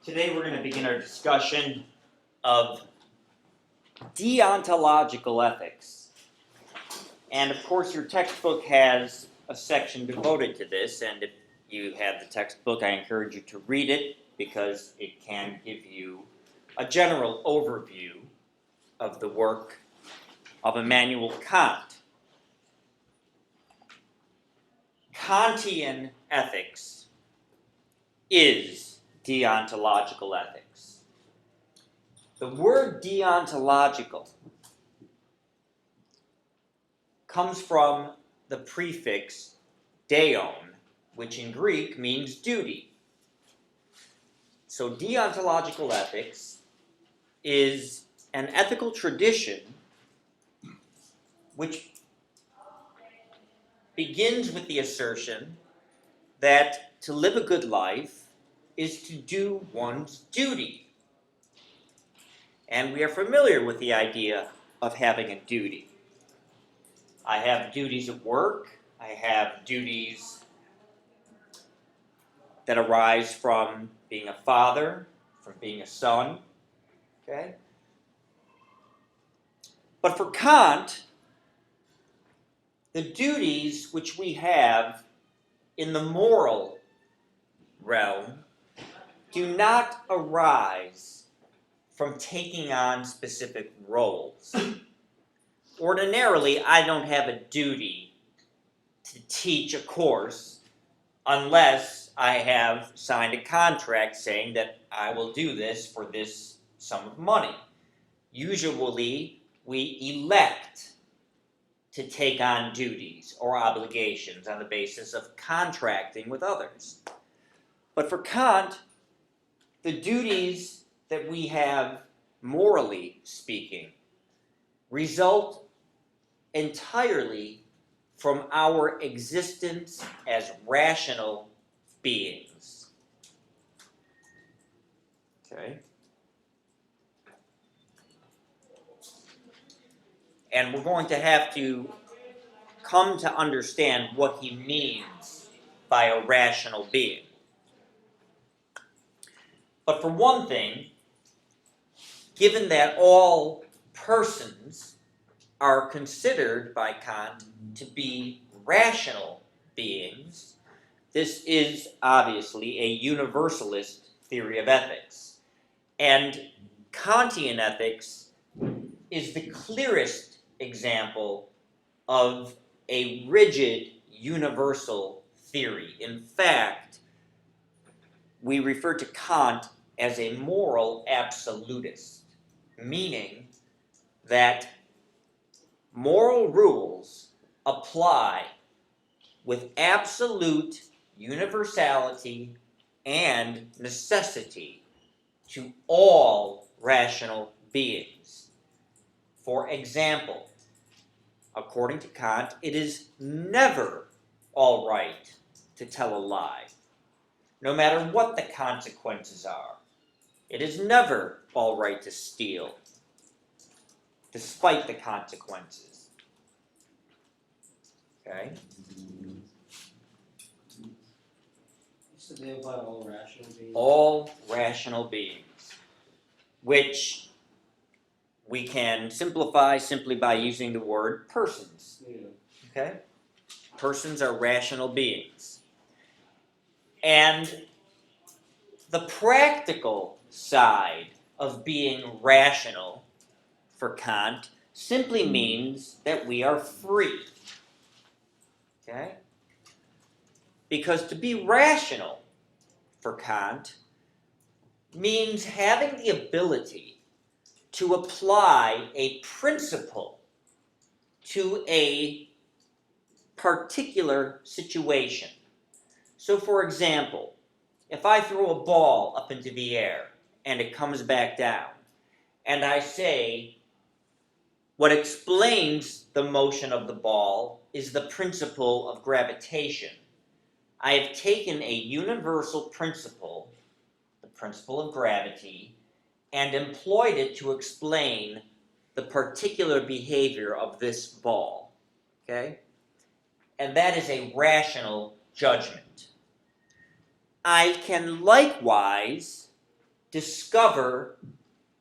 Today we're going to begin our discussion of deontological ethics. And of course your textbook has a section devoted to this, and if you have the textbook, I encourage you to read it because it can give you a general overview of the work of Immanuel Kant. Kantian ethics is deontological ethics. The word deontological comes from the prefix deon, which in Greek means duty. So deontological ethics is an ethical tradition which begins with the assertion that to live a good life is to do one's duty. And we are familiar with the idea of having a duty. I have duties at work. I have duties that arise from being a father, from being a son. Okay? But for Kant, the duties which we have in the moral realm do not arise from taking on specific roles. Ordinarily, I don't have a duty to teach a course unless I have signed a contract saying that I will do this for this sum of money. Usually, we elect to take on duties or obligations on the basis of contracting with others. But for Kant, the duties that we have, morally speaking, result entirely from our existence as rational beings. Okay? And we're going to have to come to understand what he means by a rational being. But for one thing, given that all persons are considered by Kant to be rational beings, this is obviously a universalist theory of ethics. And Kantian ethics is the clearest example of a rigid universal theory. In fact, we refer to Kant as a moral absolutist, meaning that moral rules apply with absolute universality and necessity to all rational beings. For example, according to Kant, it is never all right to tell a lie, no matter what the consequences are. It is never all right to steal, despite the consequences. Okay? So they apply to all rational beings? All rational beings, which we can simplify simply by using the word persons. Yeah. Okay? Persons are rational beings. And the practical side of being rational for Kant simply means that we are free. Okay? Because to be rational for Kant means having the ability to apply a principle to a particular situation. So for example, if I throw a ball up into the air and it comes back down, and I say, what explains the motion of the ball is the principle of gravitation. I have taken a universal principle, the principle of gravity, and employed it to explain the particular behavior of this ball. Okay? And that is a rational judgment. I can likewise discover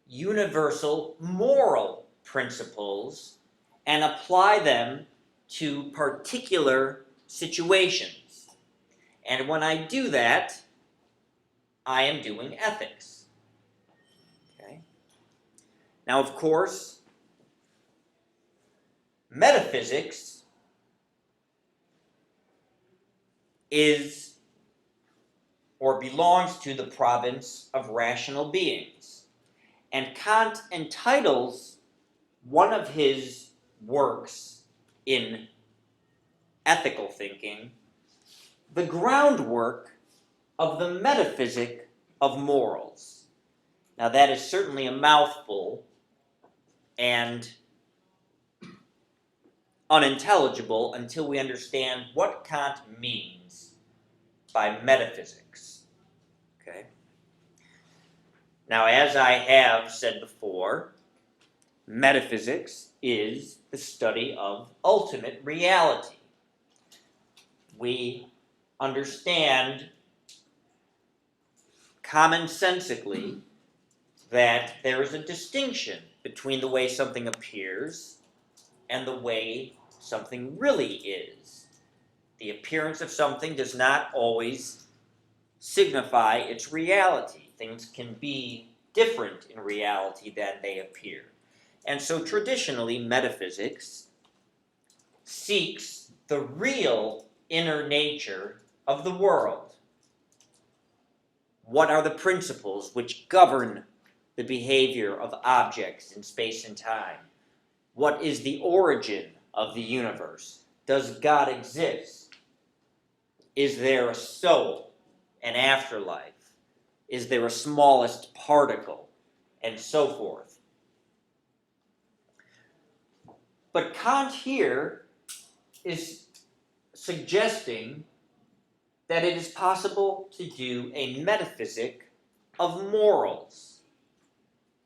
universal moral principles and apply them to particular situations. And when I do that, I am doing ethics. Okay? Now, of course, metaphysics is or belongs to the province of rational beings. And Kant entitles one of his works in ethical thinking the groundwork of the Metaphysic of Morals. Now, that is certainly a mouthful and unintelligible until we understand what Kant means by metaphysics. Okay? Now, as I have said before, metaphysics is the study of ultimate reality. We understand commonsensically that there is a distinction between the way something appears and the way something really is. The appearance of something does not always signify its reality. Things can be different in reality than they appear. And so traditionally, metaphysics seeks the real inner nature of the world. What are the principles which govern the behavior of objects in space and time? What is the origin of the universe? Does God exist? Is there a soul, an afterlife? Is there a smallest particle? And so forth. But Kant here is suggesting that it is possible to do a metaphysic of morals,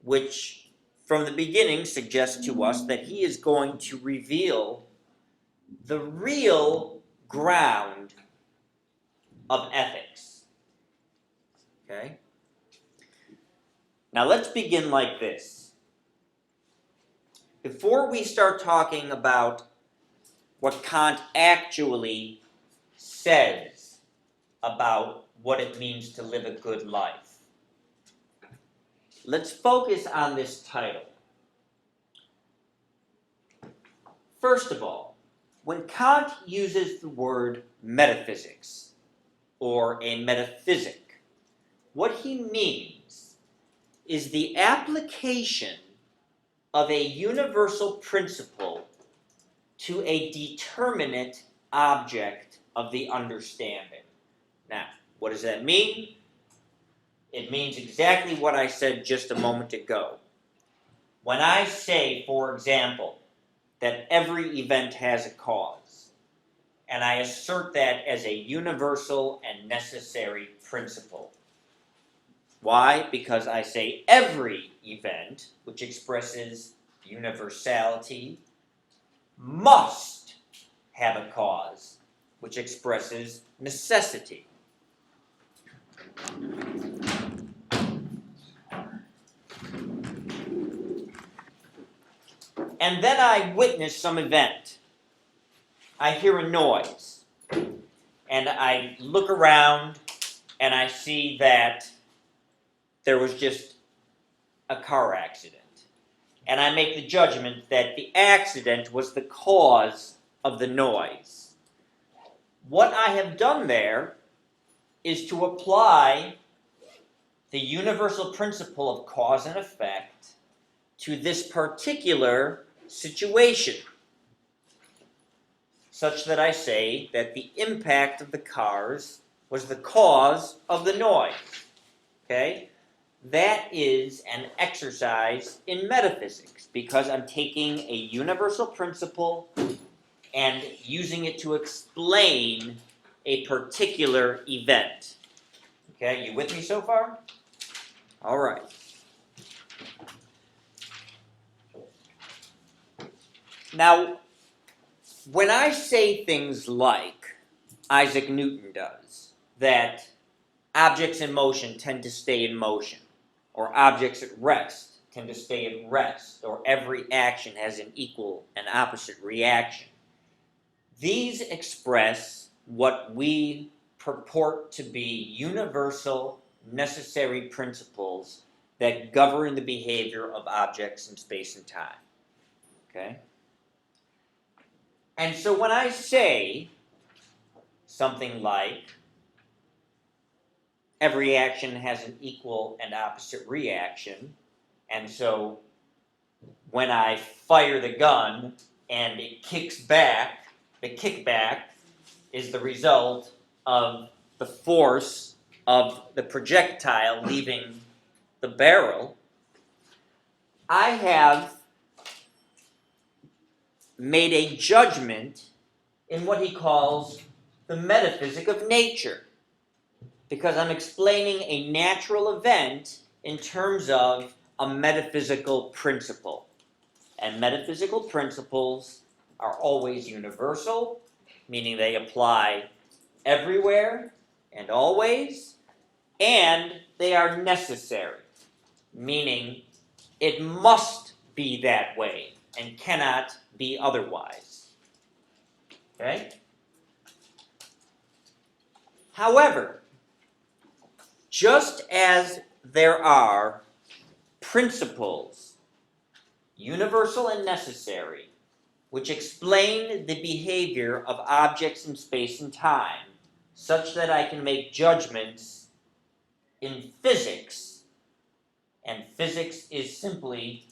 which from the beginning suggests to us that he is going to reveal the real ground of ethics. Okay? Now let's begin like this. Before we start talking about what Kant actually says about what it means to live a good life, let's focus on this title. First of all, when Kant uses the word metaphysics or a metaphysic, what he means is the application of a universal principle to a determinate object of the understanding. Now, what does that mean? It means exactly what I said just a moment ago. When I say, for example, that every event has a cause, and I assert that as a universal and necessary principle. Why? Because I say every event, which expresses universality, must have a cause, which expresses necessity. And then I witness some event. I hear a noise, and I look around, and I see that there was just a car accident. And I make the judgment that the accident was the cause of the noise. What I have done there is to apply the universal principle of cause and effect to this particular situation, such that I say that the impact of the cars was the cause of the noise. Okay? That is an exercise in metaphysics, because I'm taking a universal principle and using it to explain a particular event. Okay, you with me so far? All right. Now, when I say things like Isaac Newton does, that objects in motion tend to stay in motion, or objects at rest tend to stay at rest, or every action has an equal and opposite reaction. These express what we purport to be universal, necessary principles that govern the behavior of objects in space and time. Okay? And so when I say something like, every action has an equal and opposite reaction, and so when I fire the gun and it kicks back, the kickback is the result of the force of the projectile leaving the barrel. I have made a judgment in what he calls the metaphysic of nature, because I'm explaining a natural event in terms of a metaphysical principle. And metaphysical principles are always universal, meaning they apply everywhere and always, and they are necessary, meaning it must be that way and cannot be otherwise. Okay? However, just as there are principles, universal and necessary, which explain the behavior of objects in space and time, such that I can make judgments in physics, and physics is simply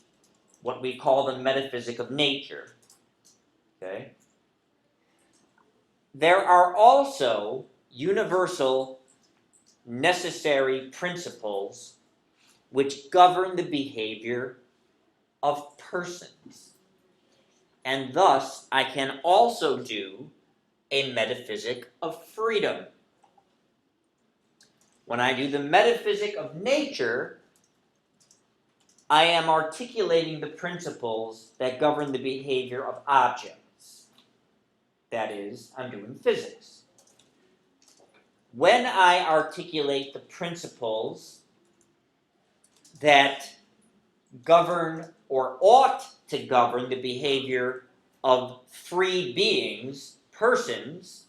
what we call the metaphysic of nature. Okay? There are also universal, necessary principles which govern the behavior of persons. And thus, I can also do a metaphysic of freedom. When I do the metaphysic of nature, I am articulating the principles that govern the behavior of objects. That is, I'm doing physics. When I articulate the principles that govern or ought to govern the behavior of free beings, persons,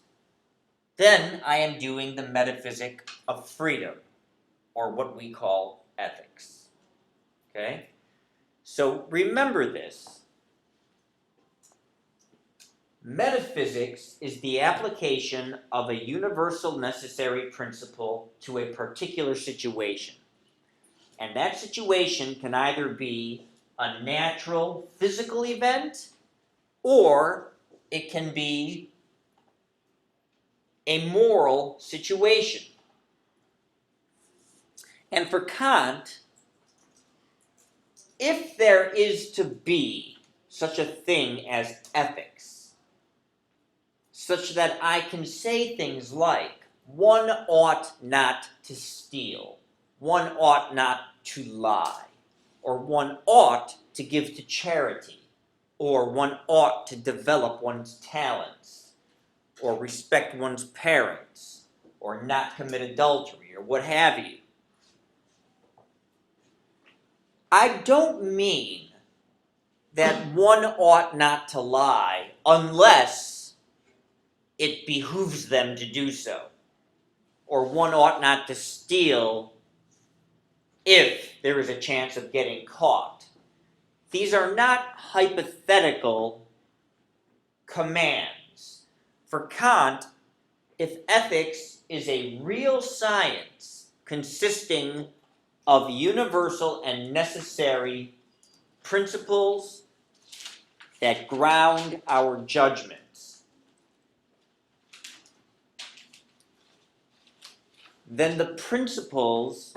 then I am doing the metaphysic of freedom, or what we call ethics. Okay? So remember this. Metaphysics is the application of a universal necessary principle to a particular situation. And that situation can either be a natural physical event, or it can be a moral situation. And for Kant, if there is to be such a thing as ethics, such that I can say things like, one ought not to steal, one ought not to lie, or one ought to give to charity, or one ought to develop one's talents, or respect one's parents, or not commit adultery, or what have you. I don't mean that one ought not to lie unless it behooves them to do so, or one ought not to steal if there is a chance of getting caught. These are not hypothetical commands. For Kant, if ethics is a real science consisting of universal and necessary principles that ground our judgments, then the principles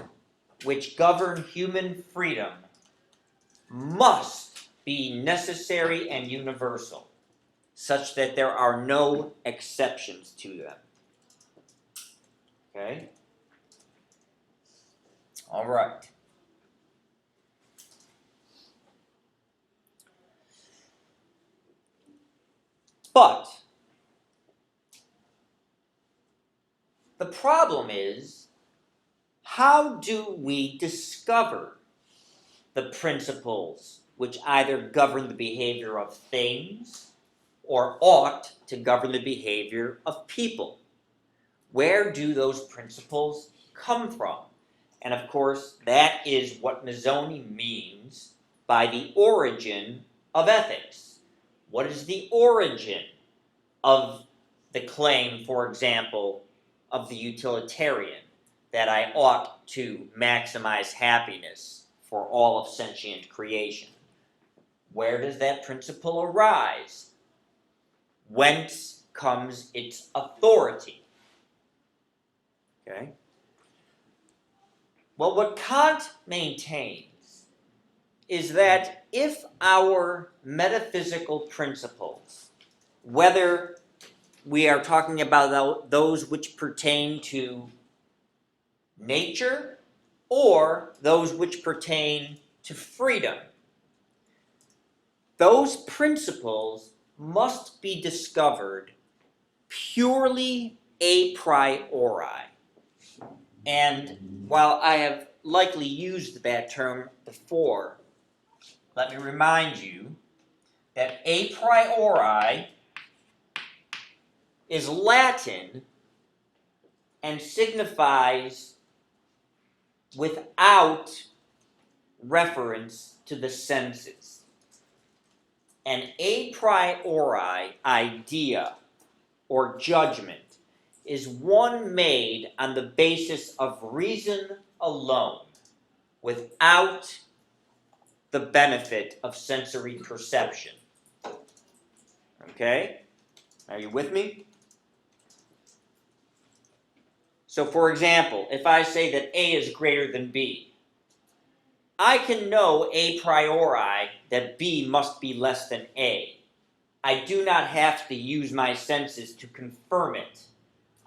which govern human freedom must be necessary and universal, such that there are no exceptions to them. Okay? All right. But the problem is, how do we discover the principles which either govern the behavior of things or ought to govern the behavior of people? Where do those principles come from? And of course, that is what Mazzoni means by the origin of ethics. What is the origin of the claim, for example, of the utilitarian, that I ought to maximize happiness for all of sentient creation? Where does that principle arise? Whence comes its authority? Okay? Well, what Kant maintains is that if our metaphysical principles, whether we are talking about those which pertain to nature or those which pertain to freedom, those principles must be discovered purely a priori. And while I have likely used that term before, let me remind you that a priori is Latin and signifies without reference to the senses. An a priori idea or judgment is one made on the basis of reason alone, without the benefit of sensory perception. Okay? Are you with me? So, for example, if I say that A is greater than B, I can know a priori that B must be less than A. I do not have to use my senses to confirm it.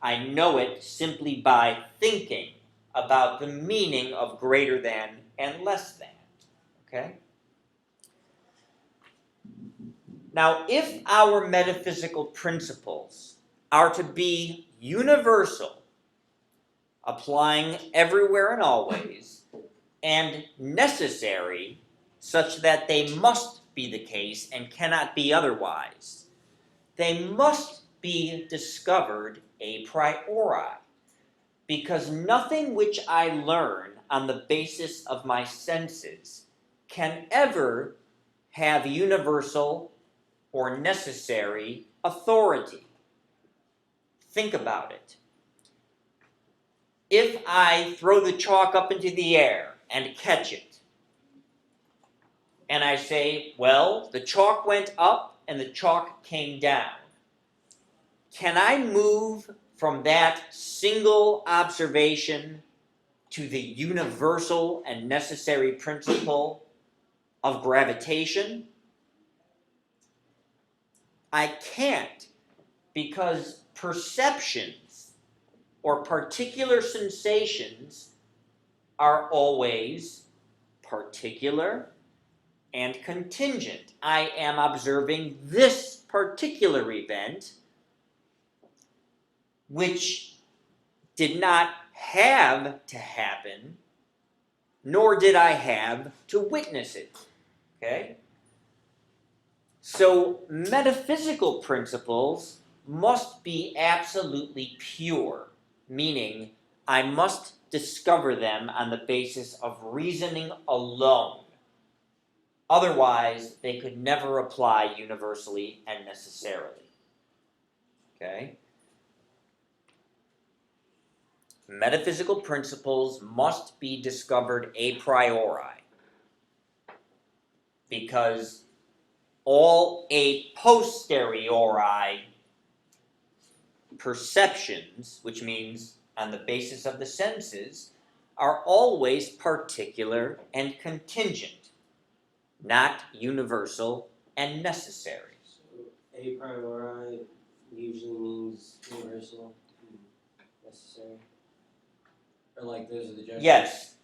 I know it simply by thinking about the meaning of greater than and less than. Okay? Now, if our metaphysical principles are to be universal, applying everywhere and always, and necessary, such that they must be the case and cannot be otherwise, they must be discovered a priori, because nothing which I learn on the basis of my senses can ever have universal or necessary authority. Think about it. If I throw the chalk up into the air and catch it, and I say, well, the chalk went up and the chalk came down, can I move from that single observation to the universal and necessary principle of gravitation? I can't, because perceptions or particular sensations are always particular and contingent. I am observing this particular event, which did not have to happen, nor did I have to witness it. Okay? So metaphysical principles must be absolutely pure, meaning I must discover them on the basis of reasoning alone. Otherwise, they could never apply universally and necessarily. Okay? Metaphysical principles must be discovered a priori, because all a posteriori perceptions, which means on the basis of the senses, are always particular and contingent, not universal and necessary. So a priori usually means universal and necessary. Or like those are the judgments. Yes,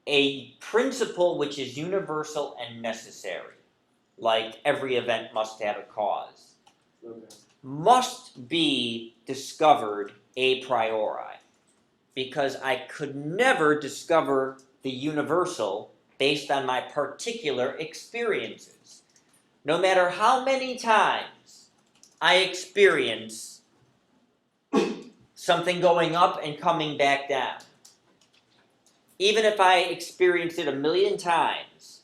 a principle which is universal and necessary, like every event must have a cause, Okay. must be discovered a priori. because I could never discover the universal based on my particular experiences. No matter how many times I experience something going up and coming back down, even if I experience it 1,000,000 times,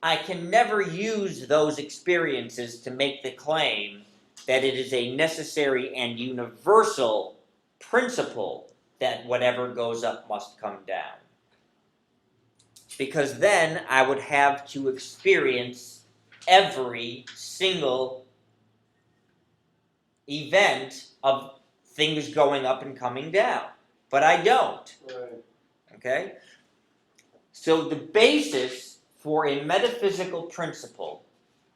I can never use those experiences to make the claim that it is a necessary and universal principle that whatever goes up must come down. Because then I would have to experience every single event of things going up and coming down. But I don't. Right. Okay? So the basis for a metaphysical principle,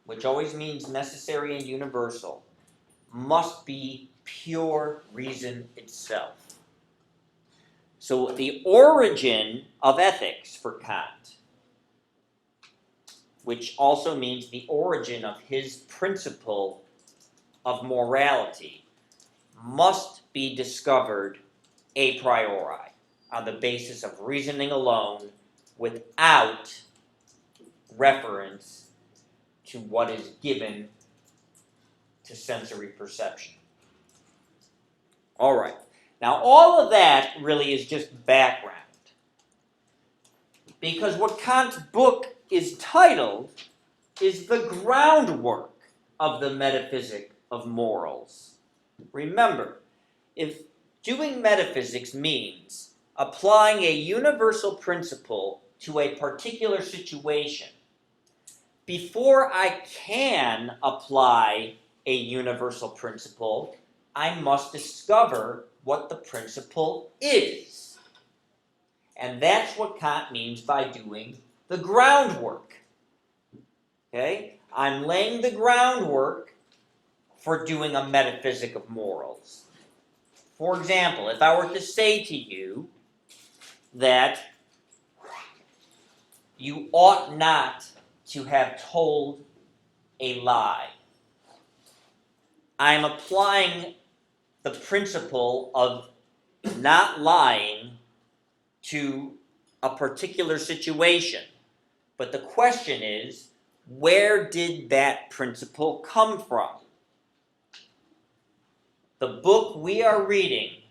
which always means necessary and universal, must be pure reason itself. So the origin of ethics for Kant, which also means the origin of his principle of morality, must be discovered a priori, on the basis of reasoning alone, without reference to what is given to sensory perception. All right. Now, all of that really is just background. Because what Kant's book is titled is The Groundwork of the Metaphysic of Morals. Remember, if doing metaphysics means applying a universal principle to a particular situation, before I can apply a universal principle, I must discover what the principle is. And that's what Kant means by doing the groundwork. Okay? I'm laying the groundwork for doing a metaphysic of morals. For example, if I were to say to you that you ought not to have told a lie, I'm applying the principle of not lying to a particular situation. But the question is, where did that principle come from? The book we are reading,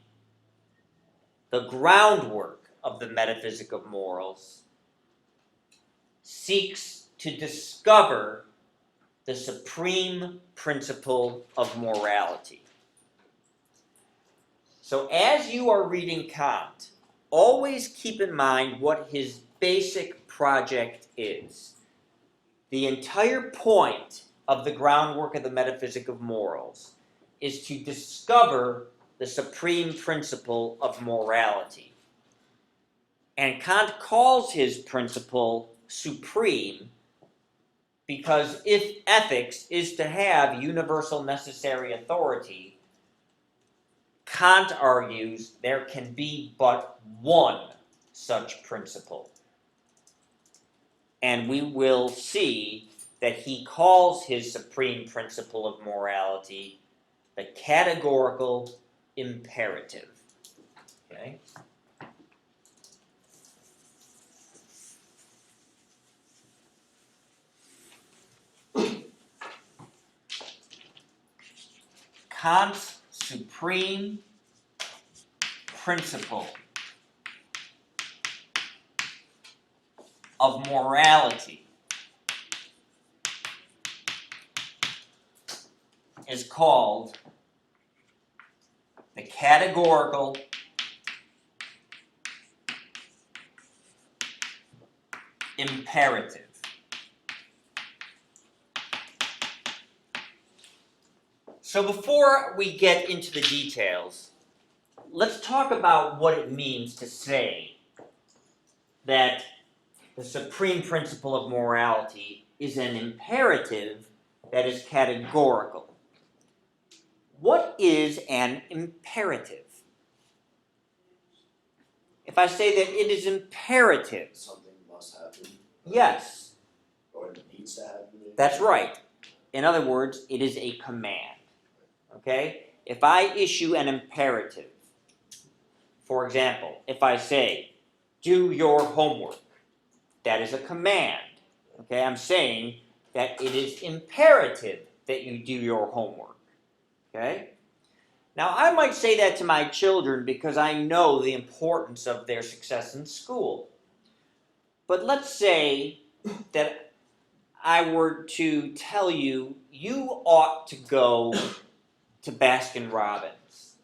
The Groundwork of the Metaphysic of Morals, seeks to discover the supreme principle of morality. So as you are reading Kant, always keep in mind what his basic project is. The entire point of the groundwork of the Metaphysic of Morals is to discover the supreme principle of morality. And Kant calls his principle supreme because if ethics is to have universal necessary authority, Kant argues there can be but one such principle. And we will see that he calls his supreme principle of morality the categorical imperative. Okay? Kant's supreme principle of morality is called the categorical imperative. So before we get into the details, let's talk about what it means to say that the supreme principle of morality is an imperative that is categorical. What is an imperative? If I say that it is imperative, Something must happen, yes, or it needs to happen. that's right. In other words, it is a command. Okay? If I issue an imperative, For example, if I say, do your homework, that is a command. Okay, I'm saying that it is imperative that you do your homework. Okay? Now, I might say that to my children because I know the importance of their success in school. But let's say that I were to tell you, you ought to go to Baskin Robbins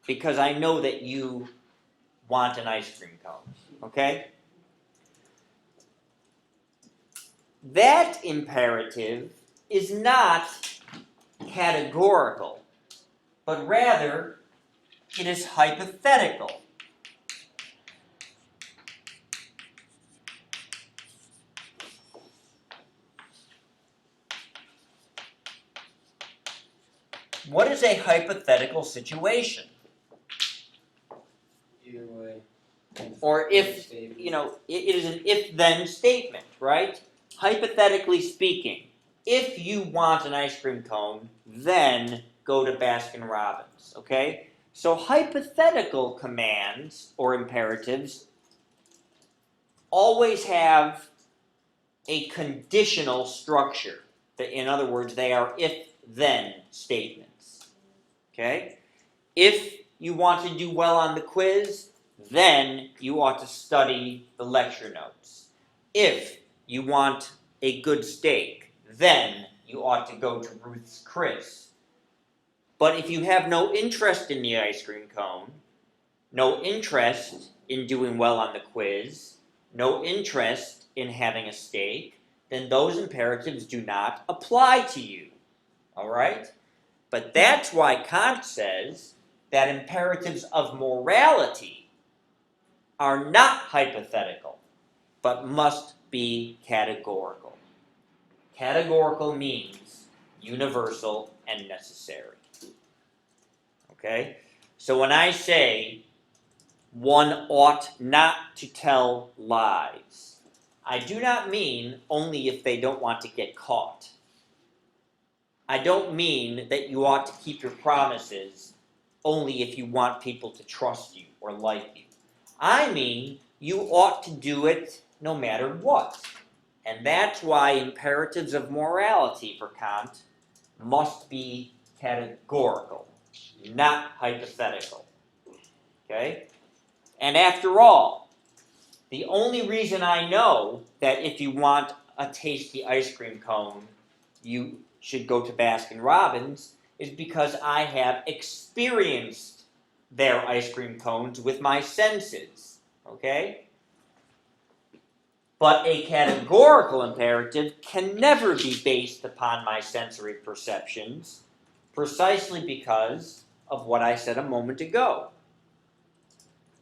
because I know that you want an ice cream cone. Okay? That imperative is not categorical, but rather it is hypothetical. What is a hypothetical situation? Either way. Or if, it is an if-then statement, right? Hypothetically speaking, if you want an ice cream cone, then go to Baskin Robbins, okay? So hypothetical commands or imperatives always have a conditional structure. In other words, they are if-then statements, okay? If you want to do well on the quiz, then you ought to study the lecture notes. If you want a good steak, then you ought to go to Ruth's Chris. But if you have no interest in the ice cream cone, no interest in doing well on the quiz, no interest in having a steak, then those imperatives do not apply to you. All right? But that's why Kant says that imperatives of morality are not hypothetical, but must be categorical. Categorical means universal and necessary. Okay? So when I say one ought not to tell lies, I do not mean only if they don't want to get caught. I don't mean that you ought to keep your promises only if you want people to trust you or like you. I mean, you ought to do it no matter what. And that's why imperatives of morality for Kant must be categorical, not hypothetical. Okay? And after all, the only reason I know that if you want a tasty ice cream cone, you should go to Baskin Robbins is because I have experienced their ice cream cones with my senses, okay? But a categorical imperative can never be based upon my sensory perceptions, precisely because of what I said a moment ago.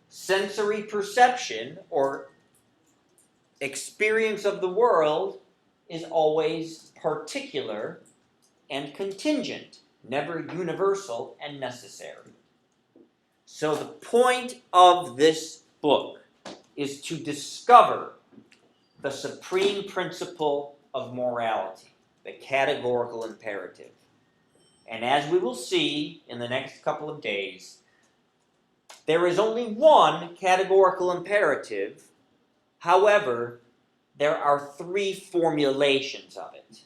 Sensory perception, or experience of the world, is always particular and contingent, never universal and necessary. So the point of this book is to discover the supreme principle of morality, the categorical imperative. And as we will see in the next couple of days, there is only one categorical imperative. However, there are three formulations of it.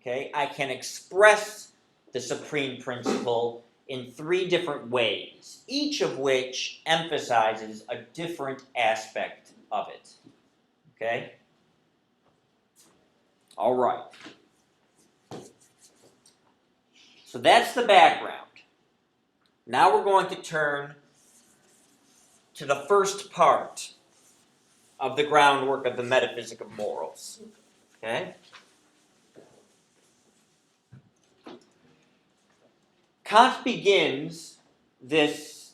Okay? I can express the supreme principle in three different ways, each of which emphasizes a different aspect of it. Okay? All right. So that's the background. Now we're going to turn to the first part of the groundwork of the Metaphysic of Morals. Okay? Kant begins this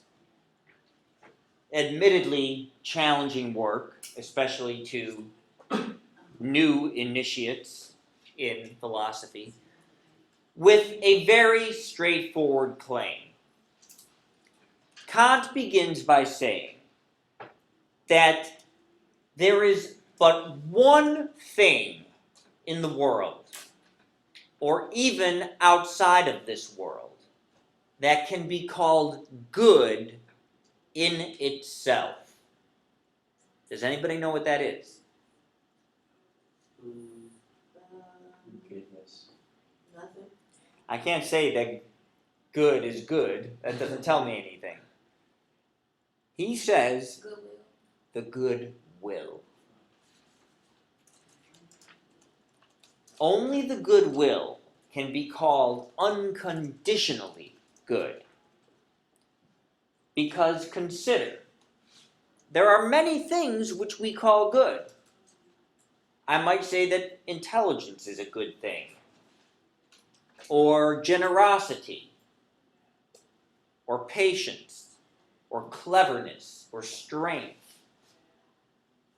admittedly challenging work, especially to new initiates in philosophy, with a very straightforward claim. Kant begins by saying that there is but one thing in the world, or even outside of this world, that can be called good in itself? Does anybody know what that is? Goodness. Nothing. I can't say that good is good. That doesn't tell me anything. He says Goodwill. the good will. Only the good will can be called unconditionally good. Because consider, there are many things which we call good. I might say that intelligence is a good thing, or generosity, or patience, or cleverness, or strength.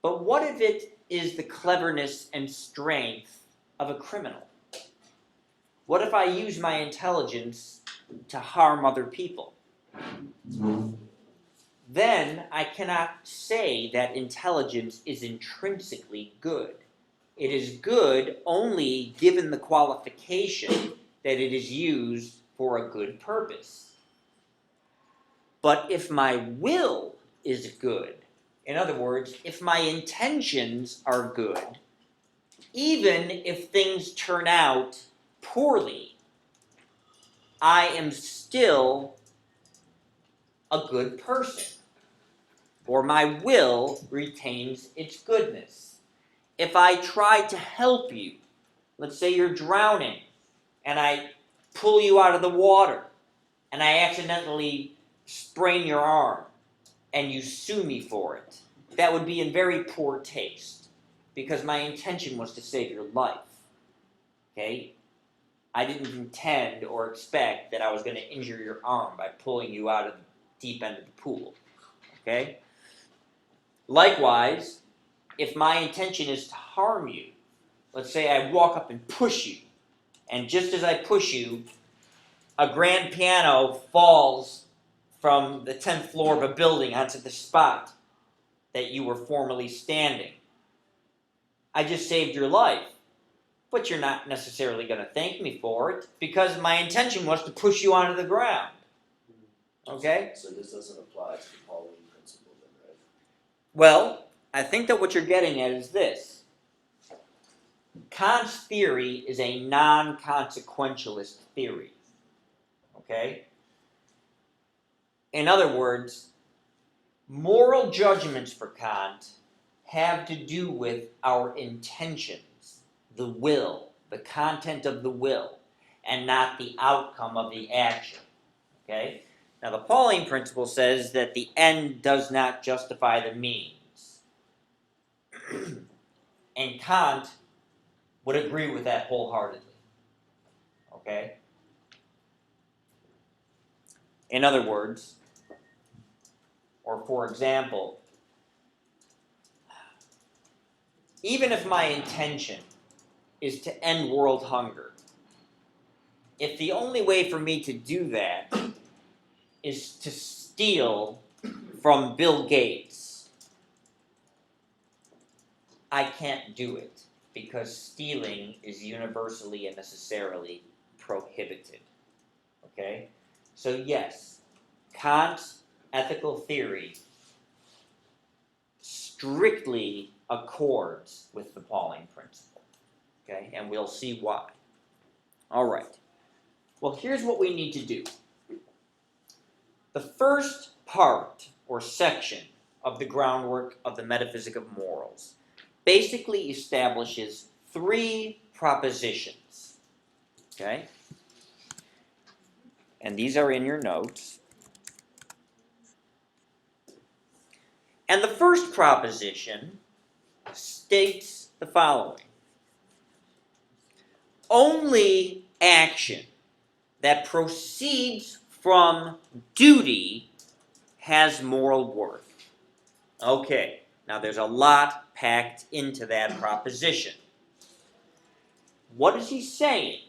But what if it is the cleverness and strength of a criminal? What if I use my intelligence to harm other people? Then I cannot say that intelligence is intrinsically good. It is good only given the qualification that it is used for a good purpose. But if my will is good, in other words, if my intentions are good, even if things turn out poorly, I am still a good person, or my will retains its goodness. If I try to help you, let's say you're drowning, and I pull you out of the water, and I accidentally sprain your arm, and you sue me for it, that would be in very poor taste, because my intention was to save your life. Okay? I didn't intend or expect that I was going to injure your arm by pulling you out of the deep end of the pool. Okay? Likewise, if my intention is to harm you, let's say I walk up and push you, and just as I push you, a grand piano falls from the 10th floor of a building onto the spot that you were formerly standing. I just saved your life, but you're not necessarily going to thank me for it because my intention was to push you onto the ground. Okay? So this doesn't apply to the Pauline principle then, right? Well, I think that what you're getting at is this. Kant's theory is a non-consequentialist theory. Okay? In other words, moral judgments for Kant have to do with our intentions, the will, the content of the will, and not the outcome of the action. Okay? Now, the Pauline principle says that the end does not justify the means. And Kant would agree with that wholeheartedly. Okay? In other words, or for example, even if my intention is to end world hunger, if the only way for me to do that is to steal from Bill Gates, I can't do it because stealing is universally and necessarily prohibited. Okay? So yes, Kant's ethical theory strictly accords with the Pauline principle. Okay? And we'll see why. All right. Well, here's what we need to do. The first part or section of the groundwork of the Metaphysic of Morals basically establishes 3 propositions. Okay? And these are in your notes. And the first proposition states the following. Only action that proceeds from duty has moral worth. Okay, now there's a lot packed into that proposition. What is he saying?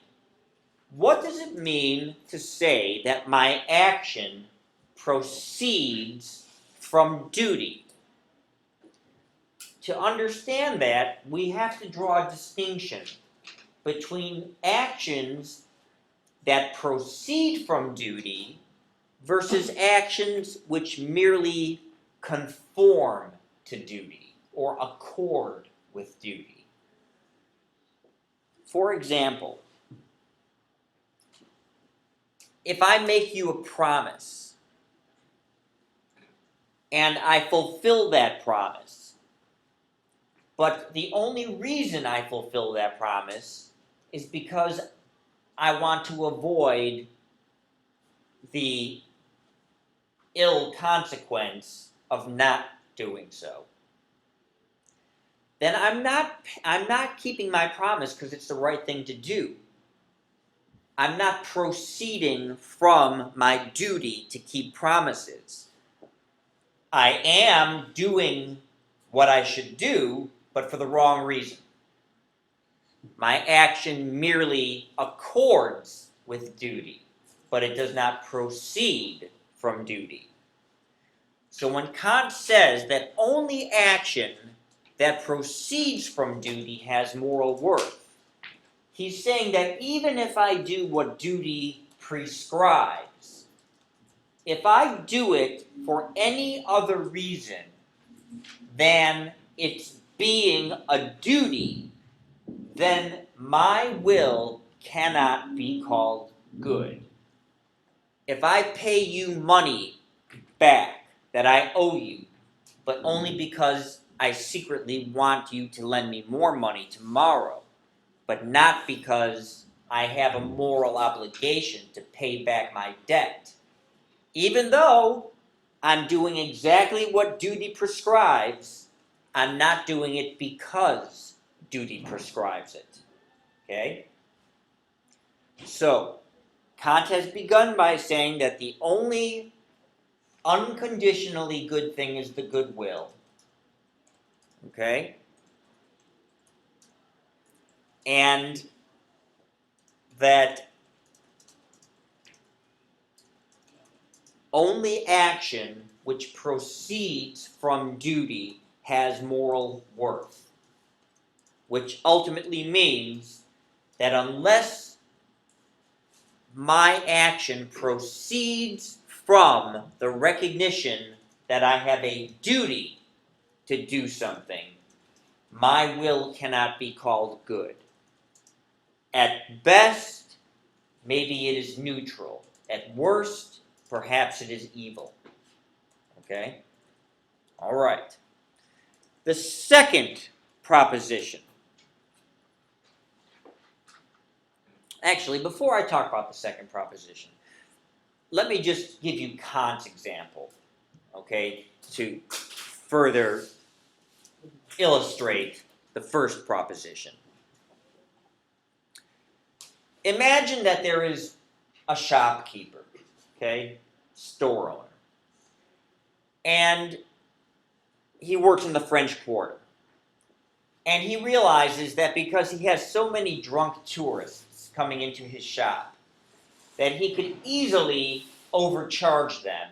What does it mean to say that my action proceeds from duty? To understand that, we have to draw a distinction between actions that proceed from duty versus actions which merely conform to duty or accord with duty. For example, if I make you a promise and I fulfill that promise, but the only reason I fulfill that promise is because I want to avoid the ill consequence of not doing so, then I'm not keeping my promise because it's the right thing to do. I'm not proceeding from my duty to keep promises. I am doing what I should do, but for the wrong reason. My action merely accords with duty, but it does not proceed from duty. So when Kant says that only action that proceeds from duty has moral worth, he's saying that even if I do what duty prescribes, if I do it for any other reason than it's being a duty, then my will cannot be called good. If I pay you money back that I owe you, but only because I secretly want you to lend me more money tomorrow, but not because I have a moral obligation to pay back my debt, even though I'm doing exactly what duty prescribes, I'm not doing it because duty prescribes it. Okay? So, Kant has begun by saying that the only unconditionally good thing is the goodwill. Okay? And that only action which proceeds from duty has moral worth, which ultimately means that unless my action proceeds from the recognition that I have a duty to do something, my will cannot be called good. At best, maybe it is neutral. At worst, perhaps it is evil. Okay? All right. The second proposition. Actually, before I talk about the second proposition, let me just give you Kant's example, okay, to further illustrate the first proposition. Imagine that there is a shopkeeper, okay, store owner, and he works in the French Quarter. And he realizes that because he has so many drunk tourists coming into his shop, that he could easily overcharge them,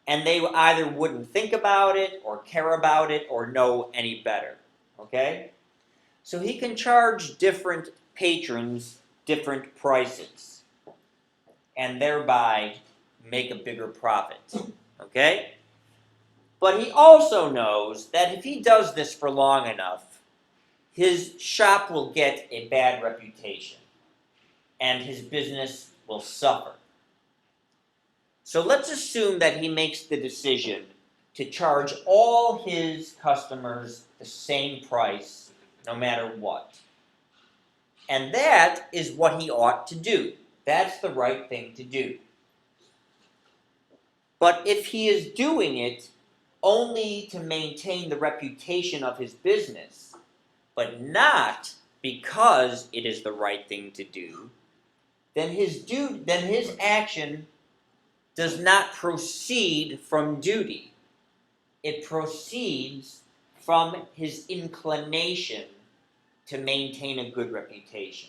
and they either wouldn't think about it, or care about it, or know any better. Okay? So he can charge different patrons different prices, and thereby make a bigger profit. Okay? But he also knows that if he does this for long enough, his shop will get a bad reputation, and his business will suffer. So let's assume that he makes the decision to charge all his customers the same price, no matter what. And that is what he ought to do. That's the right thing to do. But if he is doing it only to maintain the reputation of his business, but not because it is the right thing to do, then his action does not proceed from duty. It proceeds from his inclination to maintain a good reputation.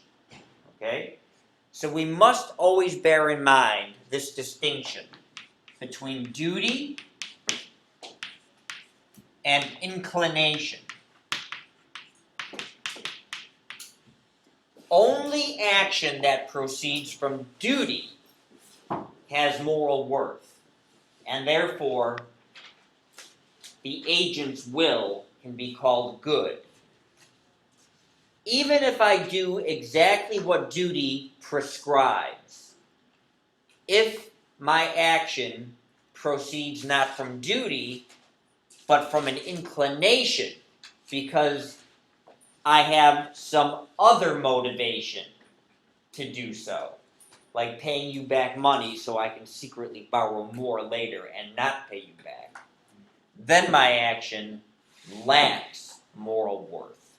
Okay? So we must always bear in mind this distinction between duty and inclination. Only action that proceeds from duty has moral worth. and therefore the agent's will can be called good. Even if I do exactly what duty prescribes, if my action proceeds not from duty, but from an inclination, because I have some other motivation to do so, like paying you back money so I can secretly borrow more later and not pay you back, then my action lacks moral worth.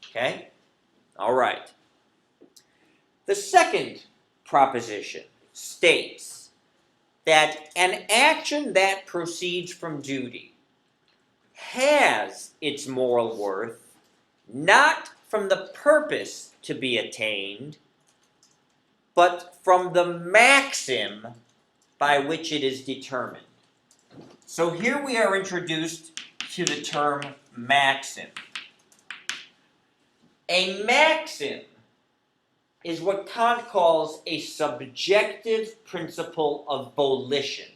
Okay? All right. The second proposition states that an action that proceeds from duty has its moral worth not from the purpose to be attained, but from the maxim by which it is determined. So here we are introduced to the term maxim. A maxim is what Kant calls a subjective principle of volition.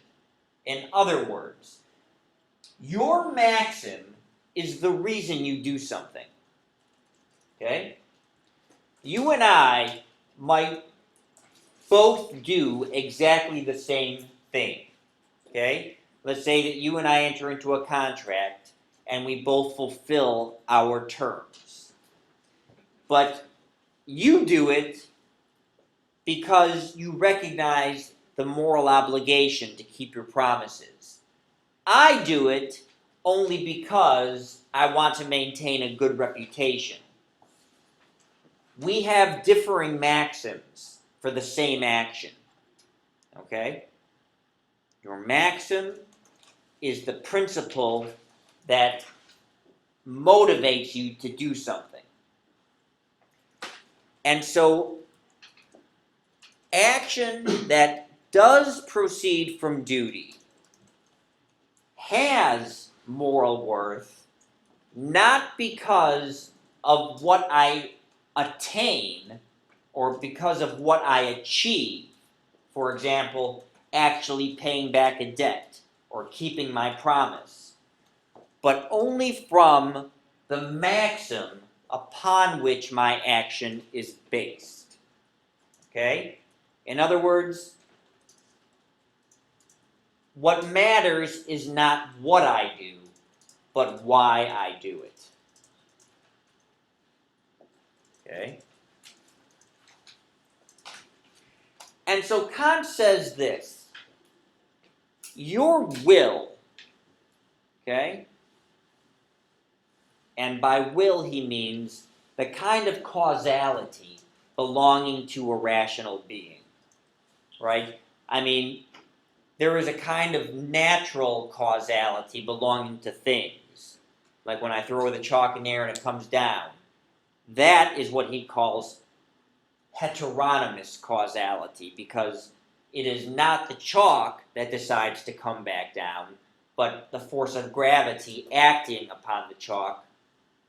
In other words, your maxim is the reason you do something. Okay? You and I might both do exactly the same thing. Okay? Let's say that you and I enter into a contract and we both fulfill our terms. But you do it because you recognize the moral obligation to keep your promises. I do it only because I want to maintain a good reputation. We have differing maxims for the same action. Okay? Your maxim is the principle that motivates you to do something. And so, action that does proceed from duty has moral worth, not because of what I attain or because of what I achieve. For example, actually paying back a debt or keeping my promise, but only from the maxim upon which my action is based. Okay? In other words, what matters is not what I do, but why I do it. Okay? And so Kant says this: your will, okay? And by will he means the kind of causality belonging to a rational being, right? I mean, there is a kind of natural causality belonging to things. Like when I throw the chalk in the air and it comes down. That is what he calls heteronymous causality, because it is not the chalk that decides to come back down, but the force of gravity acting upon the chalk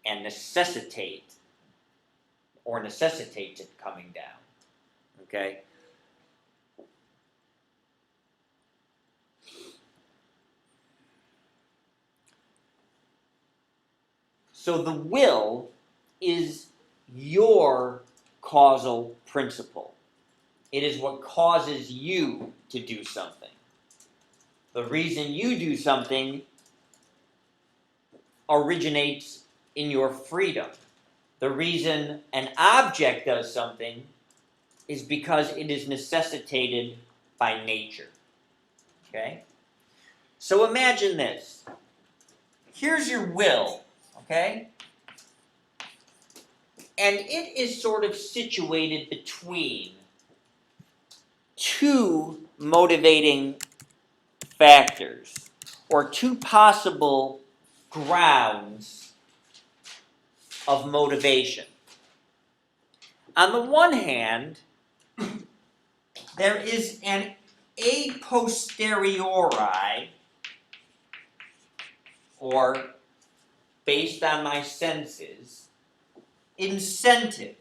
and necessitates it coming down. Okay? So the will is your causal principle. It is what causes you to do something. The reason you do something originates in your freedom. The reason an object does something is because it is necessitated by nature. Okay? So imagine this. Here's your will, okay? And it is sort of situated between two motivating factors, or two possible grounds of motivation. On the one hand, there is an a posteriori, or based on my senses, incentive.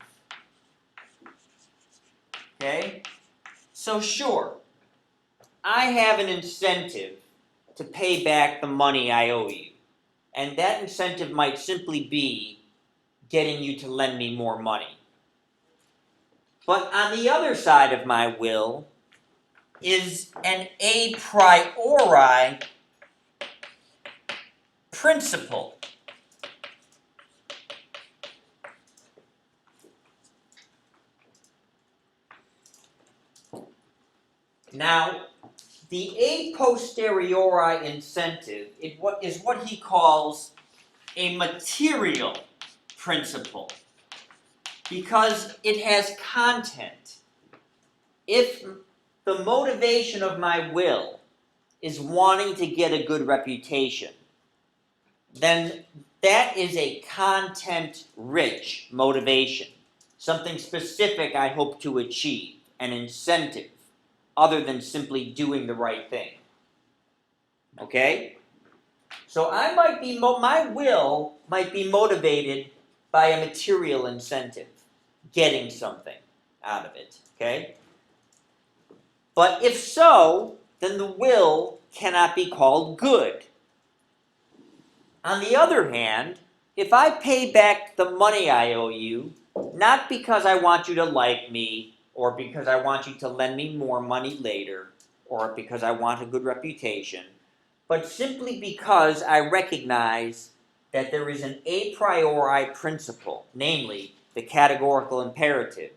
Okay? So sure, I have an incentive to pay back the money I owe you. And that incentive might simply be getting you to lend me more money. But on the other side of my will is an a priori principle. Now, the a posteriori incentive is what he calls a material principle, because it has content. If the motivation of my will is wanting to get a good reputation, then that is a content-rich motivation, something specific I hope to achieve, an incentive, other than simply doing the right thing. Okay? So my will might be motivated by a material incentive, getting something out of it. Okay? But if so, then the will cannot be called good. On the other hand, if I pay back the money I owe you, not because I want you to like me, or because I want you to lend me more money later, or because I want a good reputation, but simply because I recognize that there is an a priori principle, namely the categorical imperative,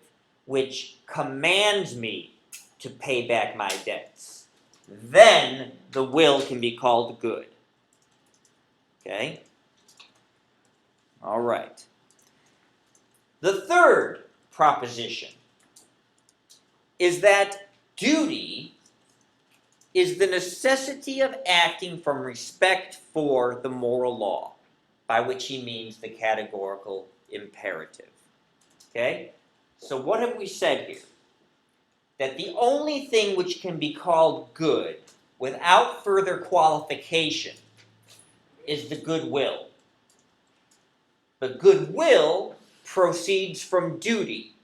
which commands me to pay back my debts, then the will can be called good. Okay? All right. The third proposition is that duty is the necessity of acting from respect for the moral law, by which he means the categorical imperative. Okay? So what have we said here? That the only thing which can be called good without further qualification is the goodwill. The goodwill proceeds from duty.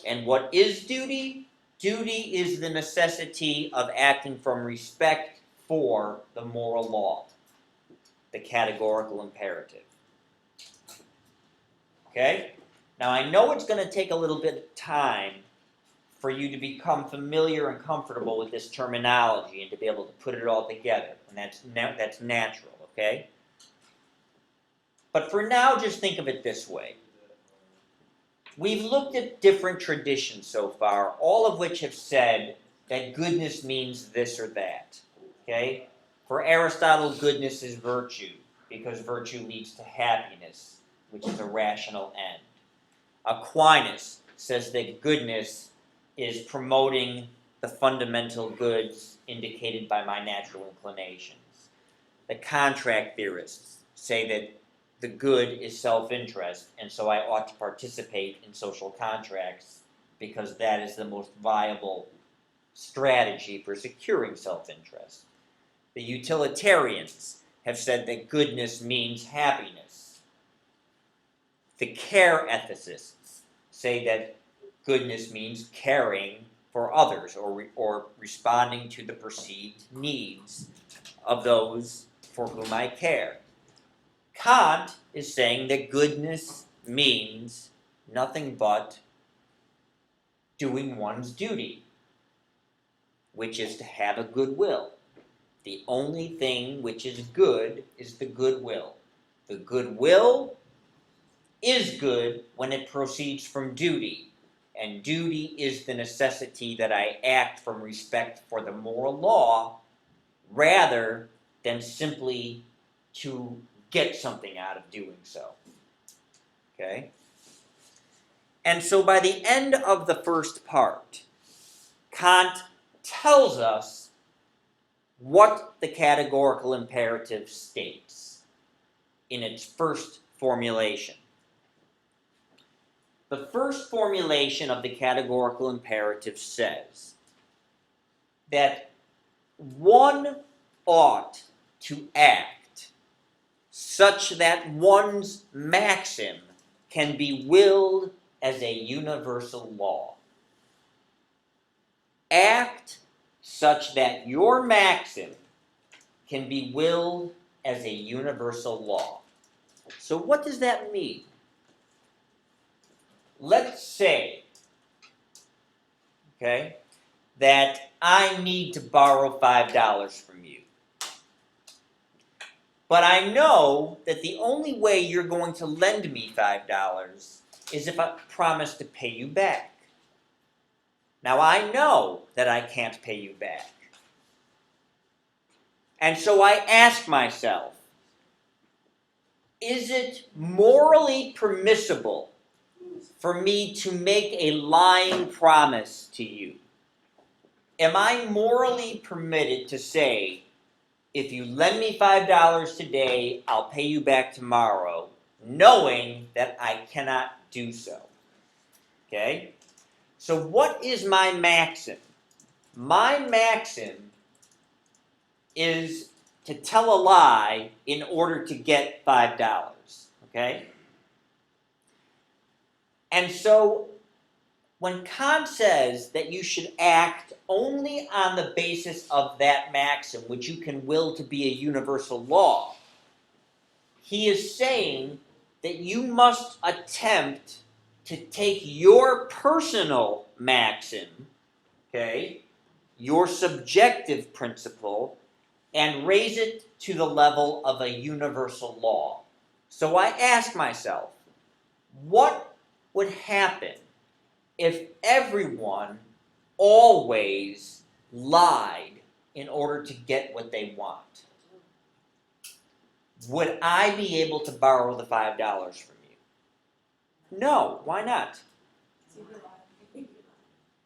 And what is duty? Duty is the necessity of acting from respect for the moral law, the categorical imperative. Okay? Now I know it's going to take a little bit of time for you to become familiar and comfortable with this terminology and to be able to put it all together, and that's natural, okay? But for now, just think of it this way. We've looked at different traditions so far, all of which have said that goodness means this or that. Okay? For Aristotle, goodness is virtue, because virtue leads to happiness, which is a rational end. Aquinas says that goodness is promoting the fundamental goods indicated by my natural inclinations. The contract theorists say that the good is self-interest, and so I ought to participate in social contracts because that is the most viable strategy for securing self-interest. The utilitarians have said that goodness means happiness. The care ethicists say that goodness means caring for others or responding to the perceived needs of those for whom I care. Kant is saying that goodness means nothing but doing one's duty, which is to have a good will. The only thing which is good is the goodwill. The goodwill is good when it proceeds from duty, and duty is the necessity that I act from respect for the moral law rather than simply to get something out of doing so. Okay? And so by the end of the first part, Kant tells us what the categorical imperative states in its first formulation. The first formulation of the categorical imperative says that one ought to act such that one's maxim can be willed as a universal law. Act such that your maxim can be willed as a universal law. So what does that mean? Let's say, okay, that I need to borrow $5 from you. But I know that the only way you're going to lend me $5 is if I promise to pay you back. Now I know that I can't pay you back. And so I ask myself, is it morally permissible for me to make a lying promise to you? Am I morally permitted to say, if you lend me $5 today, I'll pay you back tomorrow, knowing that I cannot do so? Okay? So what is my maxim? My maxim is to tell a lie in order to get $5. Okay? And so when Kant says that you should act only on the basis of that maxim, which you can will to be a universal law, he is saying that you must attempt to take your personal maxim, okay, your subjective principle, and raise it to the level of a universal law. So I ask myself, what would happen if everyone always lied in order to get what they want? Would I be able to borrow the $5 from you? No, why not?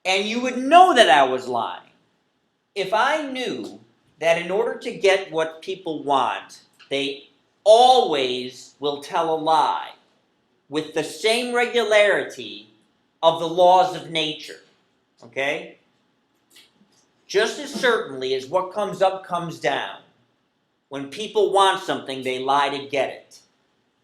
And you would know that I was lying. If I knew that in order to get what people want, they always will tell a lie with the same regularity of the laws of nature, okay? Just as certainly as what comes up comes down, when people want something, they lie to get it.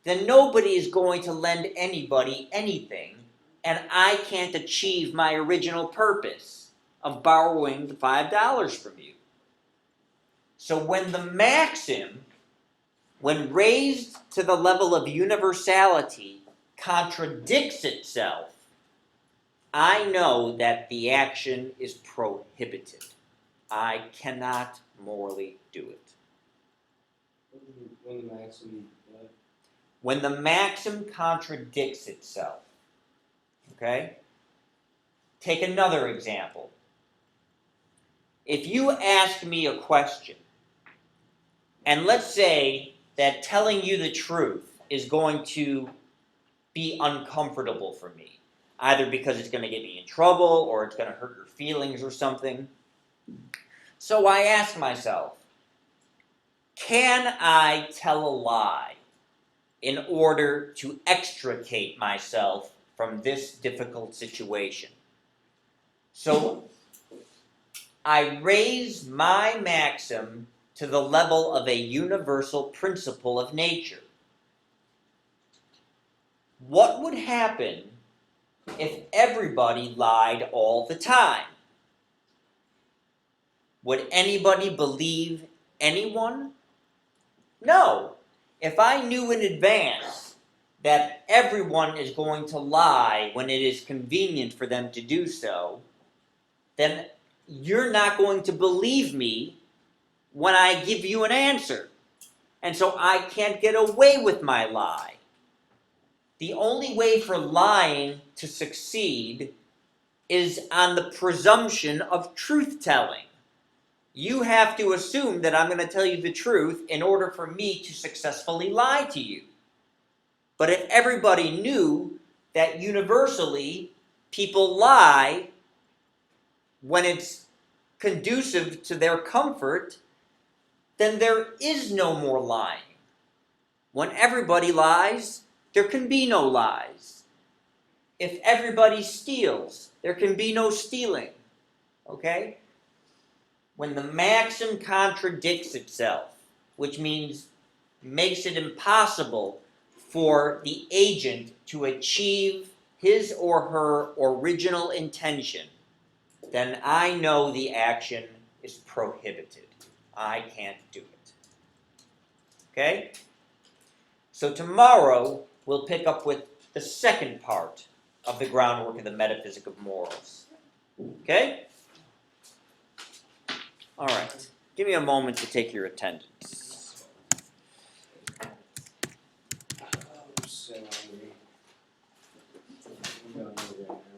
Then nobody is going to lend anybody anything, and I can't achieve my original purpose of borrowing the $5 from you. So when the maxim, when raised to the level of universality, contradicts itself, I know that the action is prohibited. I cannot morally do it. When the maxim, When the maxim contradicts itself. Okay? Take another example. If you ask me a question, and let's say that telling you the truth is going to be uncomfortable for me, either because it's going to get me in trouble or it's going to hurt your feelings or something. So I ask myself, can I tell a lie in order to extricate myself from this difficult situation? So I raise my maxim to the level of a universal principle of nature. What would happen if everybody lied all the time? Would anybody believe anyone? No. If I knew in advance that everyone is going to lie when it is convenient for them to do so, then you're not going to believe me when I give you an answer. And so I can't get away with my lie. The only way for lying to succeed is on the presumption of truth-telling. You have to assume that I'm going to tell you the truth in order for me to successfully lie to you. But if everybody knew that universally people lie when it's conducive to their comfort, then there is no more lying. When everybody lies, there can be no lies. If everybody steals, there can be no stealing. Okay? When the maxim contradicts itself, which means makes it impossible for the agent to achieve his or her original intention, then I know the action is prohibited. I can't do it. Okay? So tomorrow, we'll pick up with the second part of the groundwork of the Metaphysic of Morals. Okay? All right. Give me a moment to take your attendance. I'm so hungry. I'm going over there.